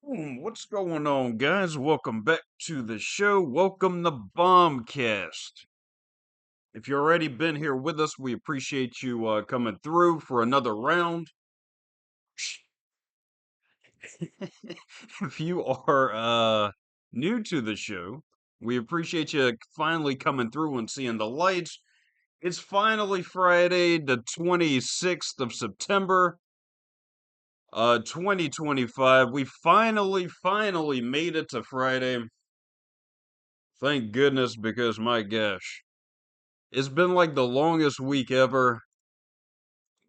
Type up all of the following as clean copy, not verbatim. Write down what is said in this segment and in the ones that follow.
What's going on, guys? Welcome back to the show. Welcome to BombCast. If you've already been here with us, we appreciate you coming through for another round. If you are new to the show, we appreciate you finally coming through and seeing the lights. It's finally Friday, the 26th of September, 2025. We finally made it to Friday. Thank goodness, because my gosh, it's been like the longest week ever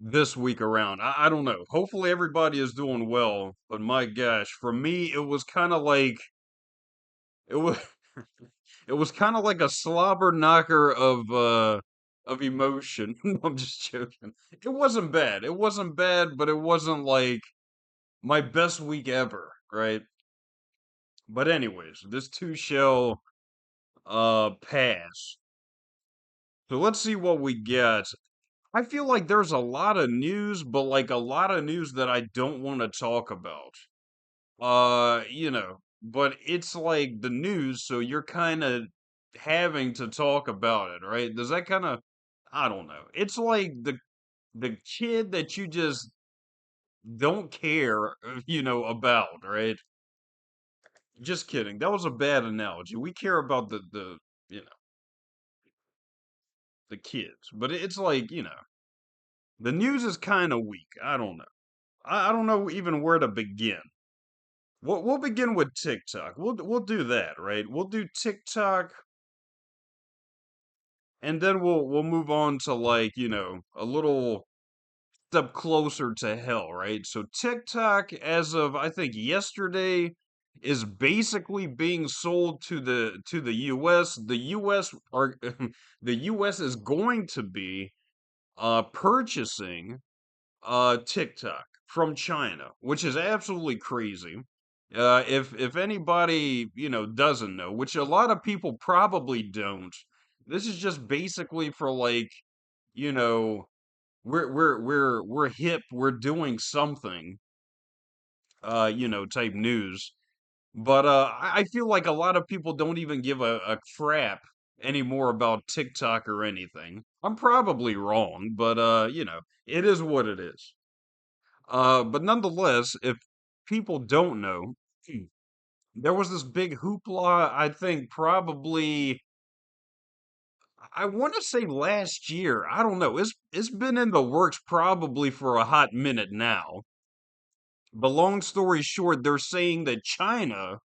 this week around. I don't know. Hopefully everybody is doing well, but my gosh, for me it was kind of like it was it was kind of like a slobber knocker of emotion. I'm just joking. It wasn't bad. It wasn't bad, but it wasn't like my best week ever, right? But anyways, this too shall pass. So let's see what we got. I feel like there's a lot of news, but like a lot of news that I don't want to talk about. But it's like the news, so you're kind of having to talk about it, right? Does that kind of I don't know. It's like the kid that you just don't care, about, right? Just kidding. That was a bad analogy. We care about you know, the kids, but it's like, the news is kind of weak. I don't know. I don't know even where to begin. We'll begin with TikTok. We'll do that, right? We'll do TikTok, and then we'll move on to like a little step closer to hell, right? So TikTok, as of I think yesterday, is basically being sold to the U.S. The U.S. are the U.S. is going to be purchasing TikTok from China, which is absolutely crazy. If anybody doesn't know, which a lot of people probably don't, this is just basically for like you know we're hip, we're doing something, type news. But I feel like a lot of people don't even give a crap anymore about TikTok or anything. I'm probably wrong, but it is what it is. But nonetheless, if people don't know, there was this big hoopla, I think probably, I want to say last year. I don't know. It's been in the works probably for a hot minute now. But long story short, they're saying that China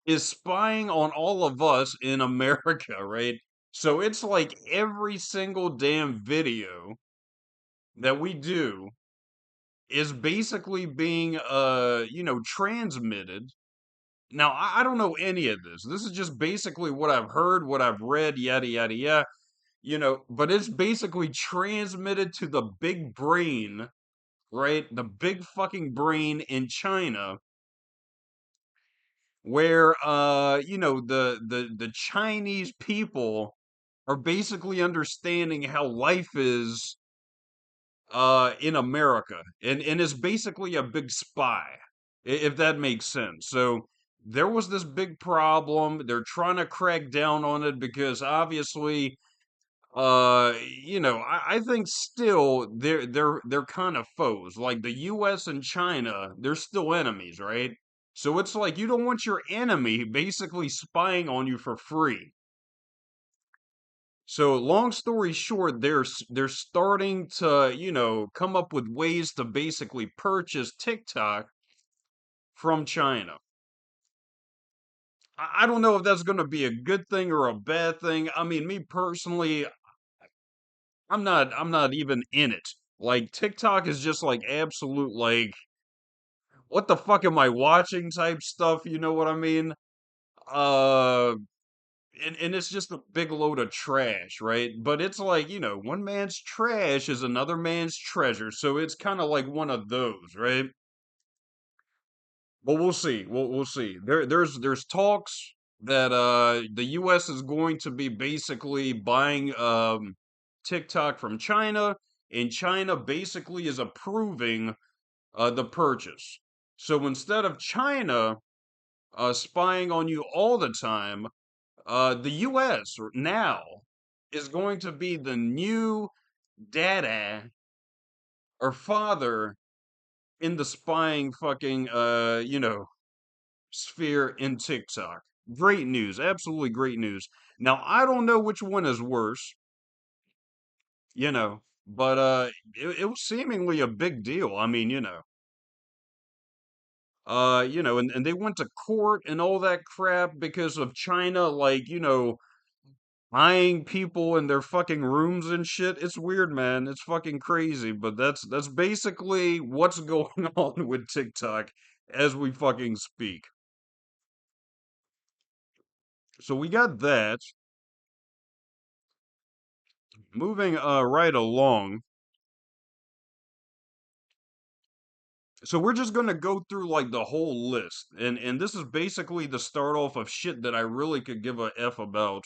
is spying on all of us in America, right? So it's like every single damn video that we do is basically being transmitted. Now, I don't know any of this. This is just basically what I've heard, what I've read, yada, yada, yada, but it's basically transmitted to the big brain, right? The big fucking brain in China, where, the Chinese people are basically understanding how life is, in America. And it's basically a big spy, if that makes sense. So there was this big problem. They're trying to crack down on it because obviously, I think still they're kind of foes. Like the US and China, they're still enemies, right? So it's like you don't want your enemy basically spying on you for free. So long story short, they're starting to, come up with ways to basically purchase TikTok from China. I don't know if that's going to be a good thing or a bad thing. I mean, me personally, I'm not even in it. Like TikTok is just like absolute like what the fuck am I watching type stuff, you know what I mean? Uh and it's just a big load of trash, right? But it's like, one man's trash is another man's treasure. So it's kind of like one of those, right? But we'll see. We'll see. There's talks that the US is going to be basically buying TikTok from China, and China basically is approving the purchase. So instead of China spying on you all the time. The U.S. now is going to be the new dada or father in the spying fucking sphere in TikTok. Great news, absolutely great news. Now I don't know which one is worse, but it was seemingly a big deal. I mean, and they went to court and all that crap because of China, like, eyeing people in their fucking rooms and shit. It's weird, man. It's fucking crazy, but that's basically what's going on with TikTok as we fucking speak. So we got that. Moving right along. So we're just gonna go through like the whole list. And this is basically the start off of shit that I really could give a F about.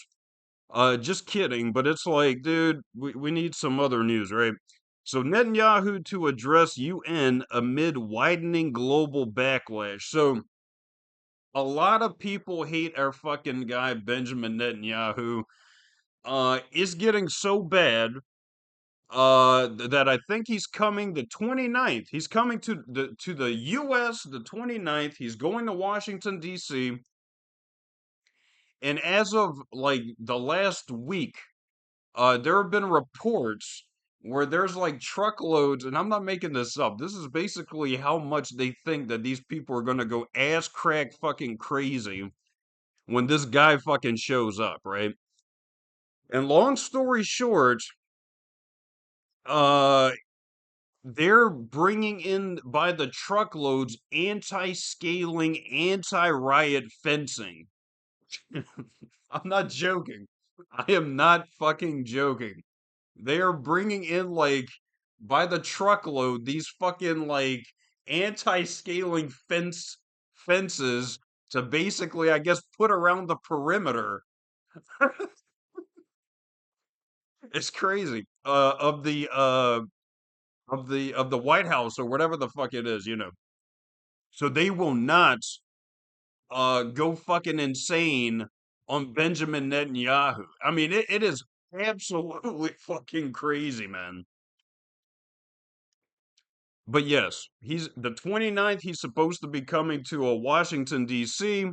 Just kidding, but it's like, dude, we need some other news, right? So Netanyahu to address UN amid widening global backlash. So a lot of people hate our fucking guy Benjamin Netanyahu. It's getting so bad that I think he's coming the 29th. He's coming to the US the 29th. He's going to Washington DC. And as of like the last week, there have been reports where there's like truckloads, and I'm not making this up. This is basically how much they think that these people are gonna go ass crack fucking crazy when this guy fucking shows up, right? And long story short, uh, they're bringing in by the truckloads anti-scaling, anti-riot fencing. I'm not joking. I am not fucking joking. They are bringing in like by the truckload these fucking like anti-scaling fences to basically, I guess, put around the perimeter. It's crazy. Of the White House or whatever the fuck it is. So they will not go fucking insane on Benjamin Netanyahu. I mean, it is absolutely fucking crazy, man. But yes, he's the 29th. He's supposed to be coming to a Washington D.C.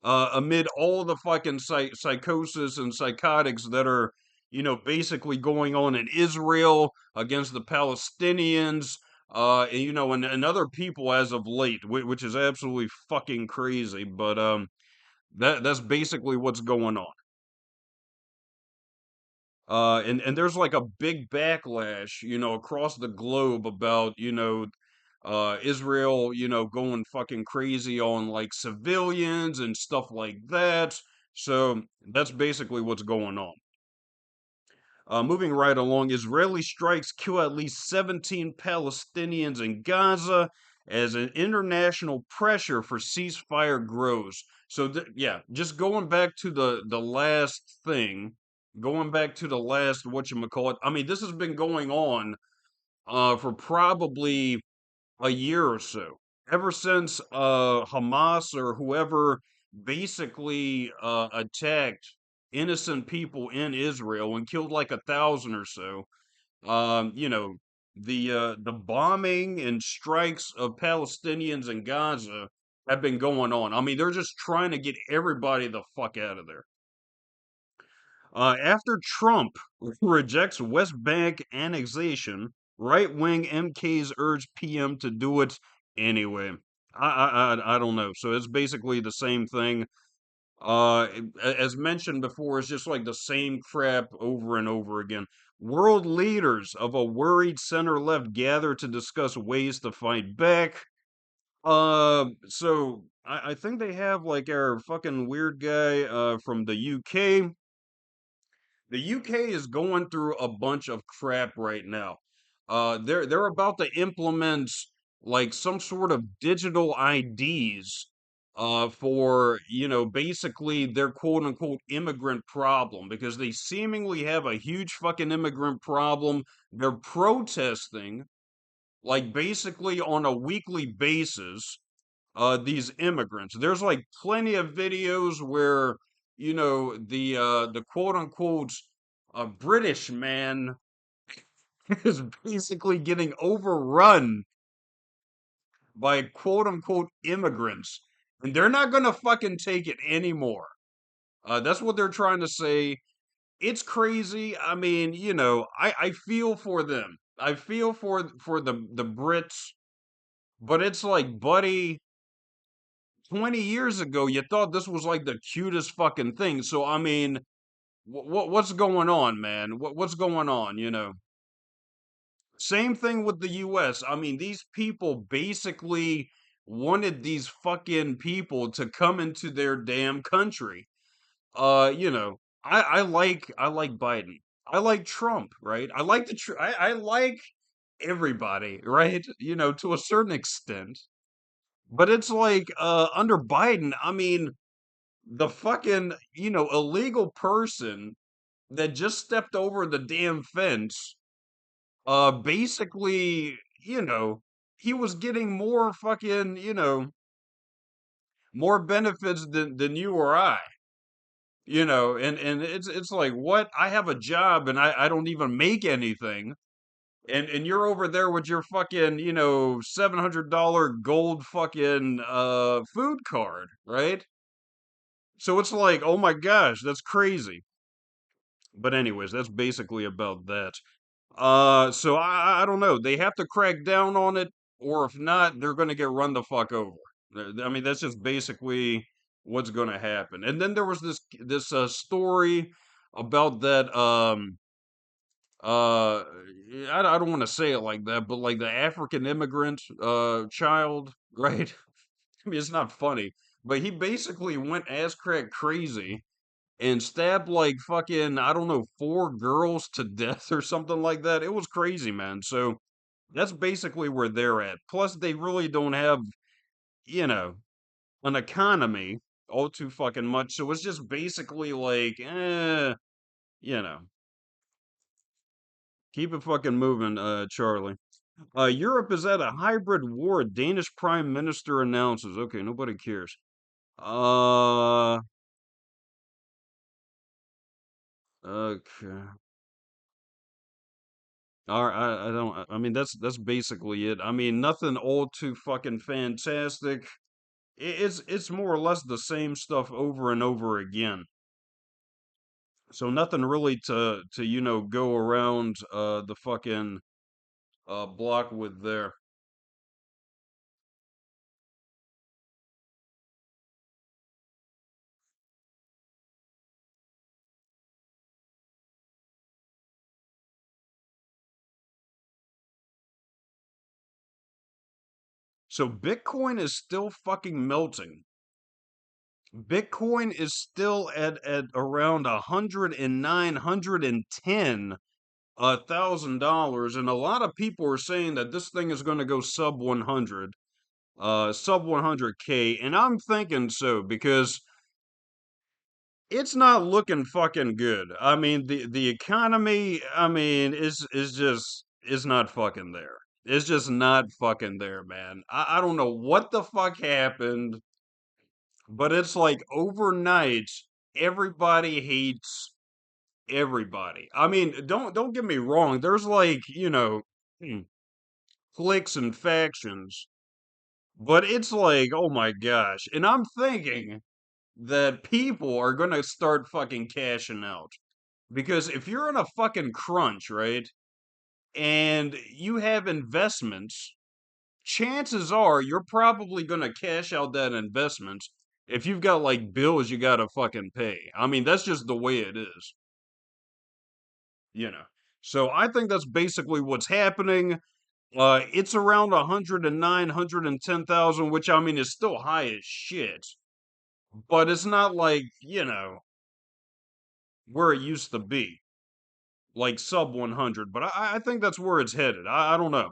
Amid all the fucking psychosis and psychotics that are, basically going on in Israel against the Palestinians, and other people as of late, which is absolutely fucking crazy. But that's basically what's going on. And there's like a big backlash, across the globe about, Israel, going fucking crazy on like civilians and stuff like that. So that's basically what's going on. Moving right along, Israeli strikes kill at least 17 Palestinians in Gaza as an international pressure for ceasefire grows. So yeah, just going back to the last thing, going back to the last whatchamacallit. I mean, this has been going on for probably a year or so. Ever since Hamas or whoever basically attacked innocent people in Israel and killed like 1,000 or so. Um, you know, the bombing and strikes of Palestinians in Gaza have been going on. I mean, they're just trying to get everybody the fuck out of there. After Trump rejects West Bank annexation, right-wing MKs urge PM to do it anyway. I don't know. So it's basically the same thing. As mentioned before, it's just like the same crap over and over again. World leaders of a worried center left gather to discuss ways to fight back. So I think they have like our fucking weird guy from the UK. The UK is going through a bunch of crap right now. They're about to implement like some sort of digital IDs for basically their quote unquote immigrant problem because they seemingly have a huge fucking immigrant problem. They're protesting like basically on a weekly basis these immigrants. There's like plenty of videos where, the quote unquote British man is basically getting overrun by quote unquote immigrants, and they're not gonna fucking take it anymore. That's what they're trying to say. It's crazy. I mean, I feel for them. I feel for the Brits, but it's like, buddy, 20 years ago, you thought this was like the cutest fucking thing. So I mean, what's going on, man? What's going on? Same thing with the U.S. I mean, these people basically wanted these fucking people to come into their damn country. I like Biden. I like Trump, right? I like I like everybody, right? To a certain extent. But it's like under Biden, I mean, the fucking, illegal person that just stepped over the damn fence, basically, he was getting more fucking, more benefits than you or I. And it's like, what? I have a job and I don't even make anything. And you're over there with your fucking, $700 gold fucking food card, right? So it's like, oh my gosh, that's crazy. But anyways, that's basically about that. So I don't know. They have to crack down on it, or if not, they're gonna get run the fuck over. I mean, that's just basically what's gonna happen. And then there was this story about that uh I don't want to say it like that, but like the African immigrant child, right? I mean, it's not funny, but he basically went ass crack crazy and stabbed like fucking, I don't know, four girls to death or something like that. It was crazy, man. So that's basically where they're at. Plus, they really don't have, you know, an economy all too fucking much. So it's just basically like, you know, keep it fucking moving, Charlie. Europe is at a hybrid war, Danish Prime Minister announces. Okay, nobody cares. Uh, okay. All right, I don't. I mean, that's basically it. I mean, nothing all too fucking fantastic. It's more or less the same stuff over and over again. So nothing really to go around the fucking block with there. So Bitcoin is still fucking melting. Bitcoin is still at around 109, $110,000, and a lot of people are saying that this thing is going to go sub 100. Sub 100K, and I'm thinking so because it's not looking fucking good. I mean, the economy, I mean, is just is not fucking there. It's just not fucking there, man. I don't know what the fuck happened, but it's like overnight everybody hates everybody. I mean, don't get me wrong. There's like, hmm, cliques and factions, but it's like, oh my gosh. And I'm thinking that people are gonna start fucking cashing out. Because if you're in a fucking crunch, right, and you have investments, chances are you're probably gonna cash out that investment if you've got like bills you gotta fucking pay. I mean, that's just the way it is, you know. So I think that's basically what's happening. It's around 109, 110,000, which I mean is still high as shit. But it's not like, where it used to be, like sub 100. But I think that's where it's headed. I don't know.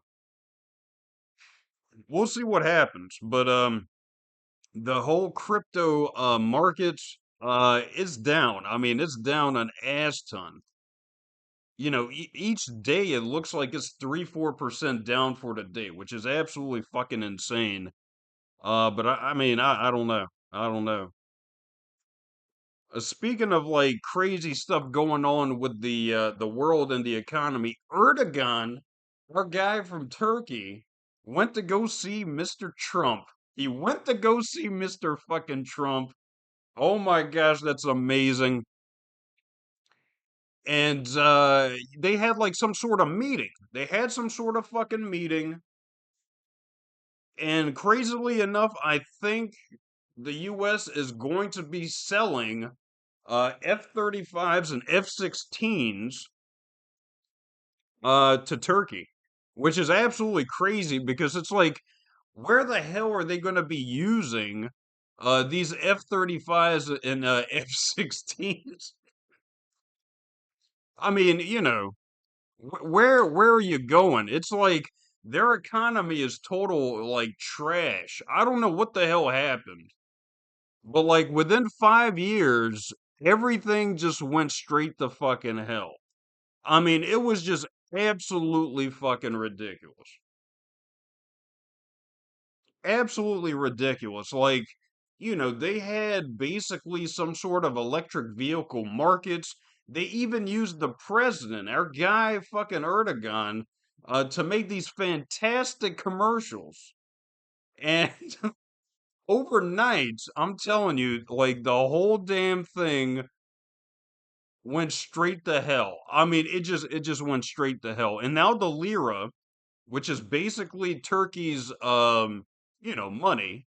We'll see what happens. But the whole crypto market is down. I mean, it's down an ass ton. Each day it looks like it's 3-4% down for the day, which is absolutely fucking insane. But I mean, I don't know. I don't know. Speaking of like crazy stuff going on with the world and the economy, Erdogan, our guy from Turkey, went to go see Mr. Trump. He went to go see Mr. fucking Trump. Oh my gosh, that's amazing. And they had like some sort of meeting. They had some sort of fucking meeting. And crazily enough, I think the US is going to be selling F-35s and F-16s to Turkey, which is absolutely crazy because it's like, where the hell are they going to be using these F-35s and F-16s? I mean, where are you going? It's like their economy is total like trash. I don't know what the hell happened, but like within 5 years, everything just went straight to fucking hell. I mean, it was just absolutely fucking ridiculous. Absolutely ridiculous. Like, they had basically some sort of electric vehicle markets. They even used the president, our guy fucking Erdogan, to make these fantastic commercials. And overnight, I'm telling you, like the whole damn thing went straight to hell. I mean, it just went straight to hell. And now the lira, which is basically Turkey's money,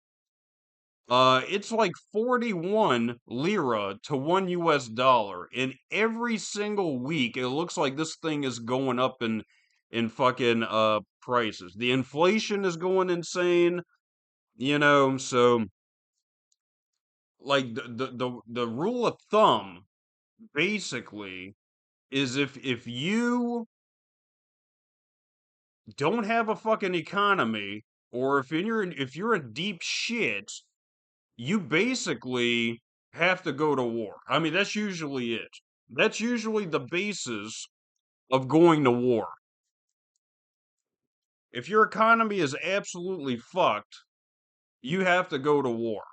it's like 41 lira to 1 US dollar. And every single week it looks like this thing is going up in fucking prices. The inflation is going insane, so like the rule of thumb basically is if you don't have a fucking economy, or if you're in deep shit, you basically have to go to war. I mean, that's usually it. That's usually the basis of going to war. If your economy is absolutely fucked, you have to go to war.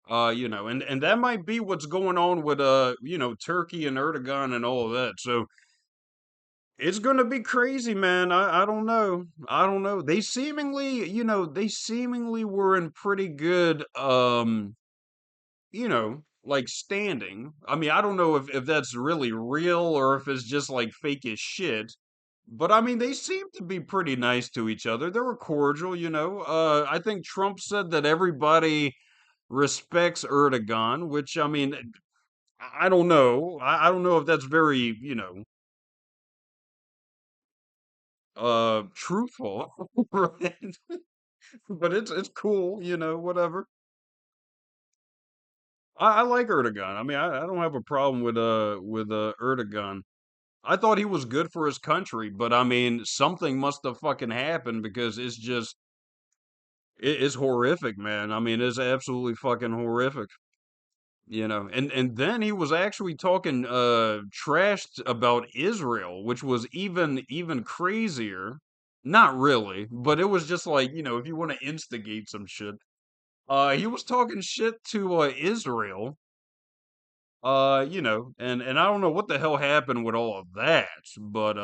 And that might be what's going on with Turkey and Erdogan and all of that. So it's gonna be crazy, man. I don't know. I don't know. They seemingly were in pretty good like standing. I mean, I don't know if that's really real or if it's just like fake as shit. But I mean, they seem to be pretty nice to each other. They were cordial. I think Trump said that everybody respects Erdogan, which I mean, I don't know. I don't know if that's very, truthful, right? But it's cool, whatever. I like Erdogan. I mean, I don't have a problem with Erdogan. I thought he was good for his country, but I mean, something must have fucking happened because it's horrific, man. I mean, it's absolutely fucking horrific. And then he was actually talking trash about Israel, which was even crazier. Not really, but it was just like, if you want to instigate some shit. He was talking shit to Israel. And I don't know what the hell happened with all of that, but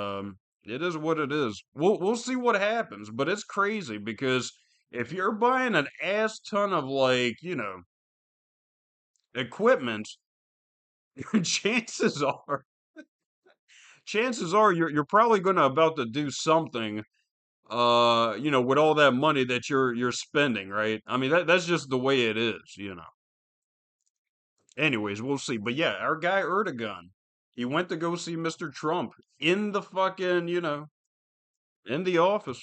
it is what it is. We'll see what happens, but it's crazy because if you're buying an ass ton of like, equipment, chances are you're probably going to about to do something with all that money that you're spending, right? I mean that's just the way it is. Anyways, we'll see. But yeah, our guy Erdogan, he went to go see Mr. Trump in the fucking, in the office.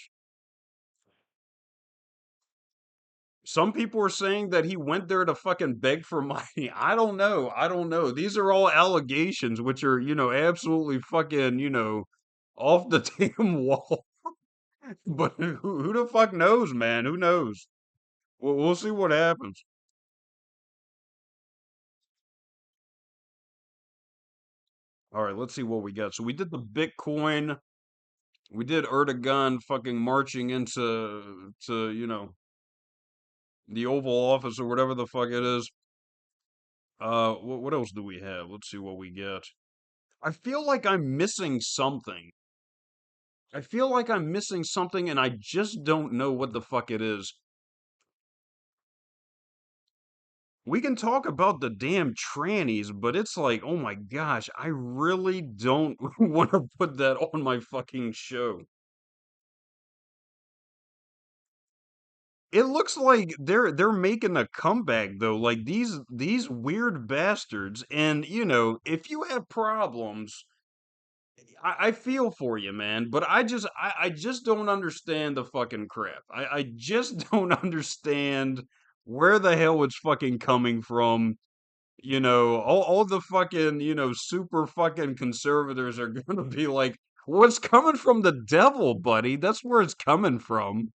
Some people are saying that he went there to fucking beg for money. I don't know. I don't know. These are all allegations, which are, absolutely fucking, off the damn wall. But who the fuck knows, man? Who knows? We'll see what happens. All right, let's see what we got. So we did the Bitcoin. We did Erdogan fucking marching into, the Oval Office or whatever the fuck it is. What else do we have? Let's see what we get. I feel like I'm missing something. I feel like I'm missing something and I just don't know what the fuck it is. We can talk about the damn trannies, but it's like, oh my gosh, I really don't want to put that on my fucking show. It looks like they're making a comeback though, like these weird bastards. And if you have problems, I feel for you, man. But I just don't understand the fucking crap. I just don't understand where the hell it's fucking coming from. All the fucking, super fucking conservators are gonna be like, well, it's coming from the devil, buddy. That's where it's coming from.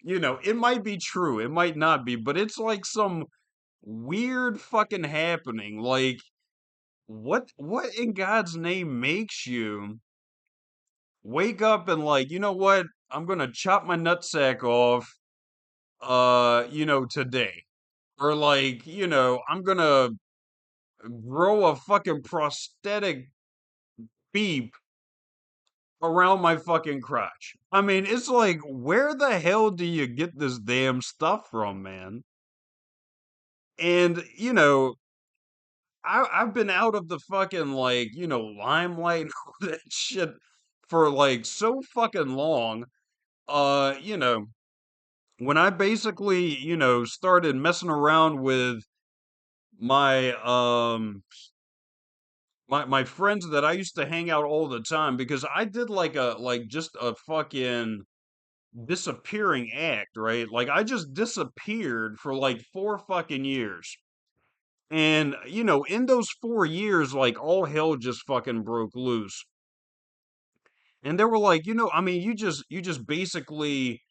It might be true, it might not be, but it's like some weird fucking happening. Like, what in God's name makes you wake up and like, you know what? I'm gonna chop my nutsack off, today. Or like, I'm gonna grow a fucking prosthetic beep around my fucking crotch. I mean, it's like, where the hell do you get this damn stuff from, man? And, I've been out of the fucking like, limelight and all that shit for like so fucking long. Uh, you know, when I basically, started messing around with my my friends that I used to hang out all the time because I did like just a fucking disappearing act, right? Like I just disappeared for like 4 fucking years. And in those 4 years like all hell just fucking broke loose. And they were like, I mean, you just basically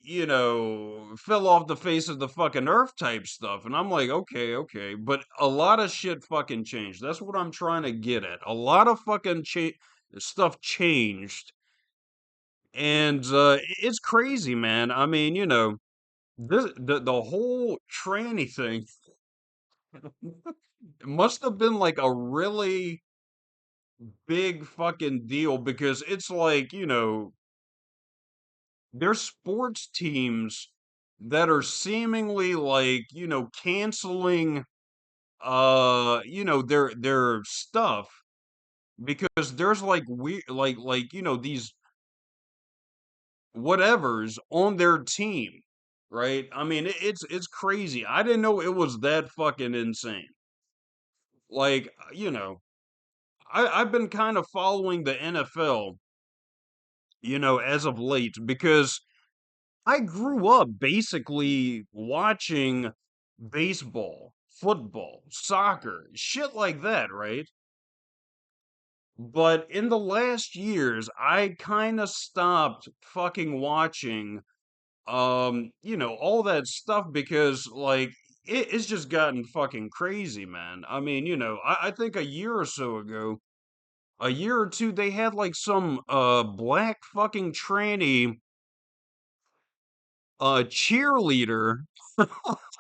fell off the face of the fucking earth type stuff. And I'm like, okay, okay. But a lot of shit fucking changed. That's what I'm trying to get at. A lot of fucking stuff changed. And it's crazy, man. I mean, the whole tranny thing must have been like a really big fucking deal because it's like, there's sports teams that are seemingly like, canceling their stuff because there's like we like these whatevers on their team, right? I mean, it's crazy. I didn't know it was that fucking insane. Like, I've been kind of following the NFL, as of late because I grew up basically watching baseball, football, soccer, shit like that, right? But in the last years, I kind of stopped fucking watching, all that stuff because, like, it's just gotten fucking crazy, man. I mean, I think a year or so ago, a year or two, they had like some, black fucking tranny, cheerleader.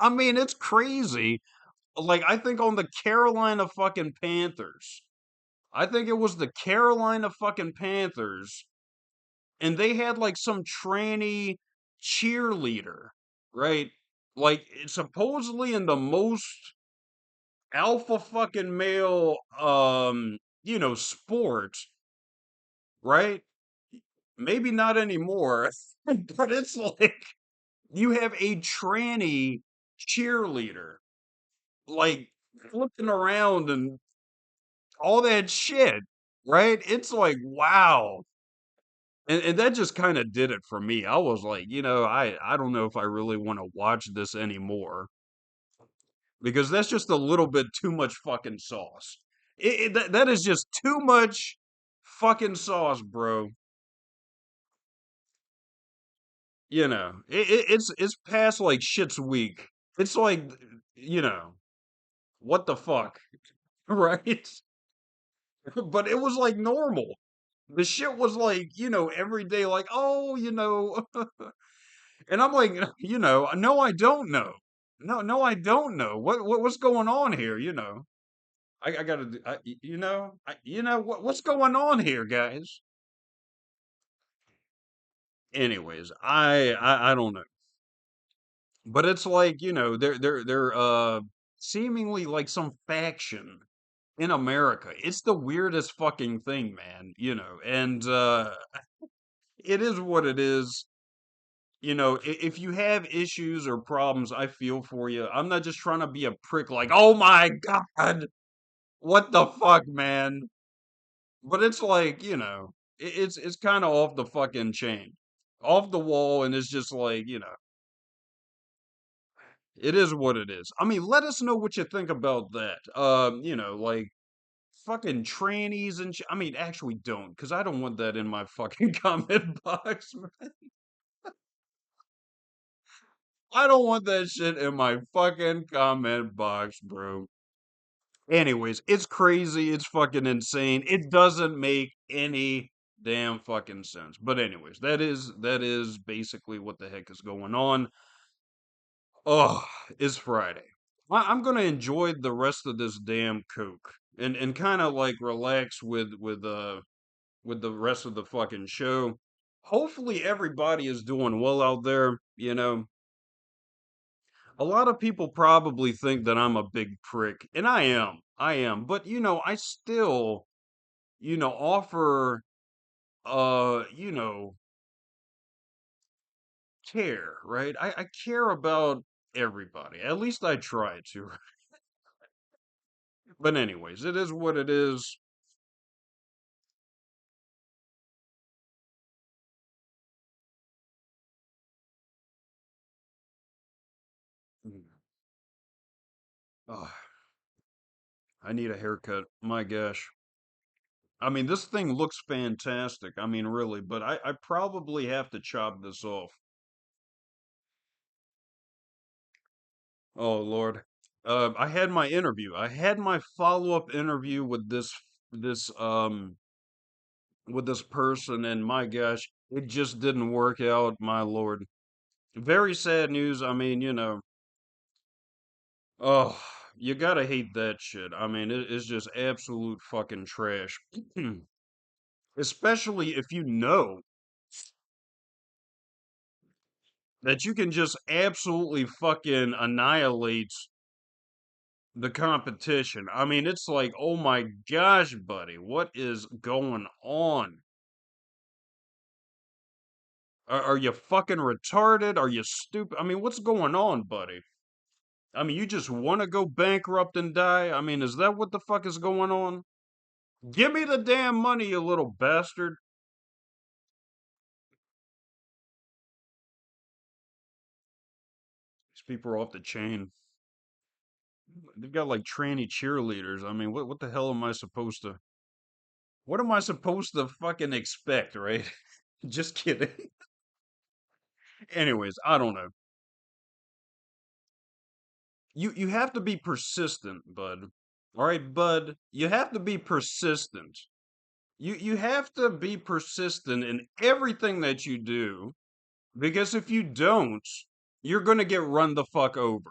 I mean, it's crazy. Like, I think on the Carolina fucking Panthers. I think it was the Carolina fucking Panthers, and they had like some tranny cheerleader, right? Like, it's supposedly in the most alpha fucking male, sport, right? Maybe not anymore, but it's like you have a tranny cheerleader, like flipping around and all that shit, right? It's like, wow. And that just kind of did it for me. I was like, I don't know if I really want to watch this anymore because that's just a little bit too much fucking sauce. That is just too much fucking sauce, bro. It's past like shit's weak. It's like, you know, what the fuck, right? But it was like normal. The shit was like, every day, like, oh, And I'm like, no, I don't know. No, I don't know. What's going on here? I gotta, what's going on here, guys? Anyways, I don't know, but it's like they're seemingly like some faction in America. It's the weirdest fucking thing, man. And it is what it is. If you have issues or problems, I feel for you. I'm not just trying to be a prick like, oh my God, what the fuck, man? But it's like, it's kind of off the fucking chain, off the wall, and it's just like, it is what it is. I mean, let us know what you think about that. Like fucking trannies and I mean, actually don't, because I don't want that in my fucking comment box, man. I don't want that shit in my fucking comment box, bro. Anyways, it's crazy. It's fucking insane. It doesn't make any damn fucking sense. But anyways, that is basically what the heck is going on. Oh, it's Friday. I'm gonna enjoy the rest of this damn Coke and kind of like relax with the rest of the fucking show. Hopefully everybody is doing well out there. A lot of people probably think that I'm a big prick, and I am. I am. But I still, offer uh, you know, care, right? I care about everybody. At least I try to. But anyways, it is what it is. Mm. Ugh, I need a haircut. My gosh. I mean, this thing looks fantastic. I mean, really, but I probably have to chop this off. Oh Lord. I had my interview. I had my follow-up interview this with this person, and my gosh, it just didn't work out, my Lord. Very sad news. I mean, oh, you gotta hate that shit. I mean, it's just absolute fucking trash. Especially if you know that you can just absolutely fucking annihilate the competition. I mean, it's like, oh my gosh, buddy, what is going on? Are you fucking retarded? Are you stupid? I mean, what's going on, buddy? I mean, you just want to go bankrupt and die? I mean, is that what the fuck is going on? Give me the damn money, you little bastard. These people are off the chain. They've got like tranny cheerleaders. I mean, what the hell am I supposed to? What am I supposed to fucking expect, right? Just kidding. Anyways, I don't know. You have to be persistent, bud. All right, bud. You have to be persistent. You have to be persistent in everything that you do because if you don't, you're going to get run the fuck over.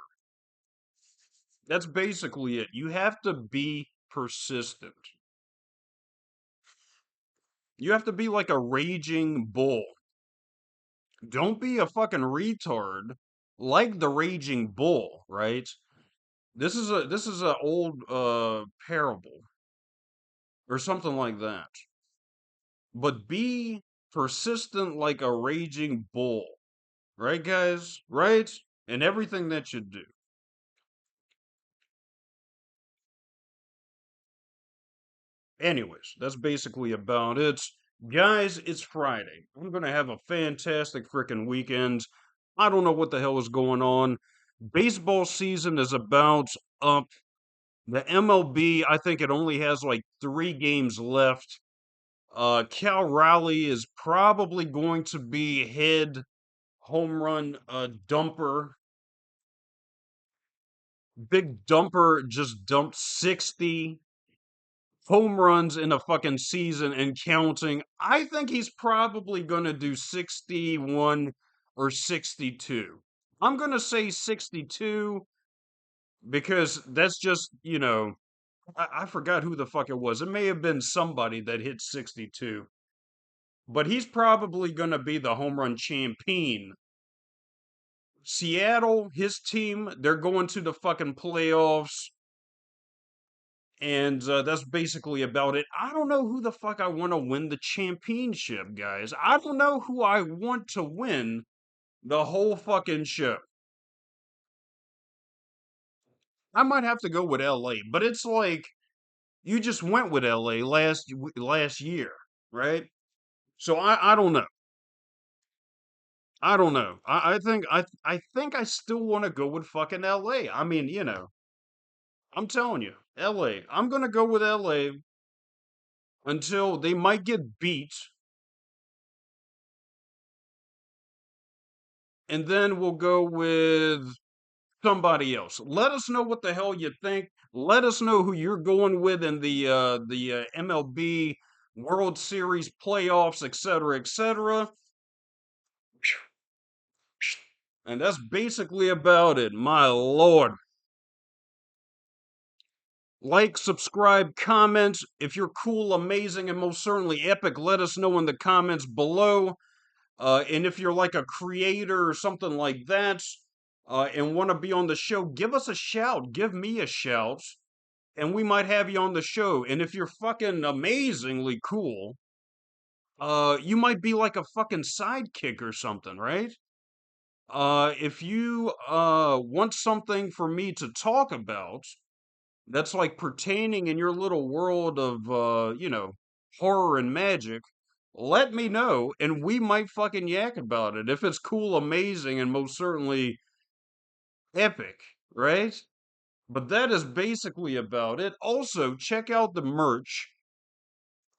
That's basically it. You have to be persistent. You have to be like a raging bull. Don't be a fucking retard like the raging bull, right? This is a old parable or something like that. But be persistent like a raging bull. Right, guys? Right? In everything that you do. Anyways, that's basically about it. Guys, it's Friday. I'm going to have a fantastic freaking weekend. I don't know what the hell is going on. Baseball season is about up. The MLB, I think it only has like 3 games left. Cal Raleigh is probably going to be head home run dumper. Big dumper just dumped 60 home runs in a fucking season and counting. I think he's probably going to do 61. or 62? I'm going to say 62 because that's just, I forgot who the fuck it was. It may have been somebody that hit 62, but he's probably going to be the home run champion. Seattle, his team, they're going to the fucking playoffs. And that's basically about it. I don't know who the fuck I want to win the championship, guys. I don't know who I want to win the whole fucking show. I might have to go with LA, but it's like you just went with LA last year, right? So I don't know. I don't know. I think I still want to go with fucking LA. I mean, I'm telling you, LA. I'm gonna go with LA until they might get beat, and then we'll go with somebody else. Let us know what the hell you think. Let us know who you're going with in the MLB World Series playoffs, etc., etc. And that's basically about it. My lord. Like, subscribe, comment. If you're cool, amazing, and most certainly epic, let us know in the comments below. And if you're like a creator or something like that, and want to be on the show, give us a shout. Give me a shout. And we might have you on the show. And if you're fucking amazingly cool, you might be like a fucking sidekick or something, right? If you want something for me to talk about that's like pertaining in your little world of horror and magic, let me know and we might fucking yak about it if it's cool, amazing, and most certainly epic, right? But that is basically about it. Also, check out the merch.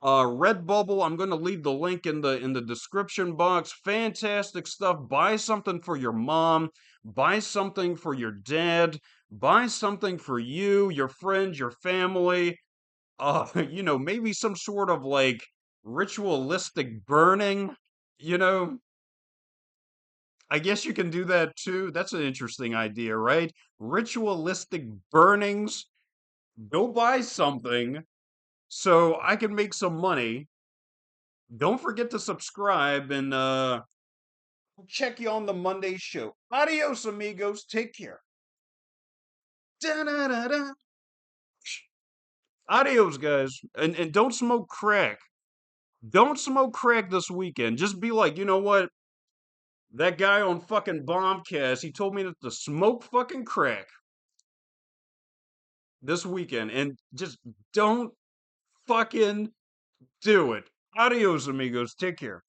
Redbubble, I'm going to leave the link in the description box. Fantastic stuff. Buy something for your mom, buy something for your dad, buy something for you, your friends, your family. Maybe some sort of like ritualistic burning, you know? I guess you can do that too. That's an interesting idea, right? Ritualistic burnings. Go buy something so I can make some money. Don't forget to subscribe and I'll check you on the Monday show. Adios, amigos. Take care. Da-da-da-da. Adios, guys. And don't smoke crack. Don't smoke crack this weekend. Just be like, you know what? That guy on fucking BombCast, he told me to smoke fucking crack this weekend. And just don't fucking do it. Adios, amigos. Take care.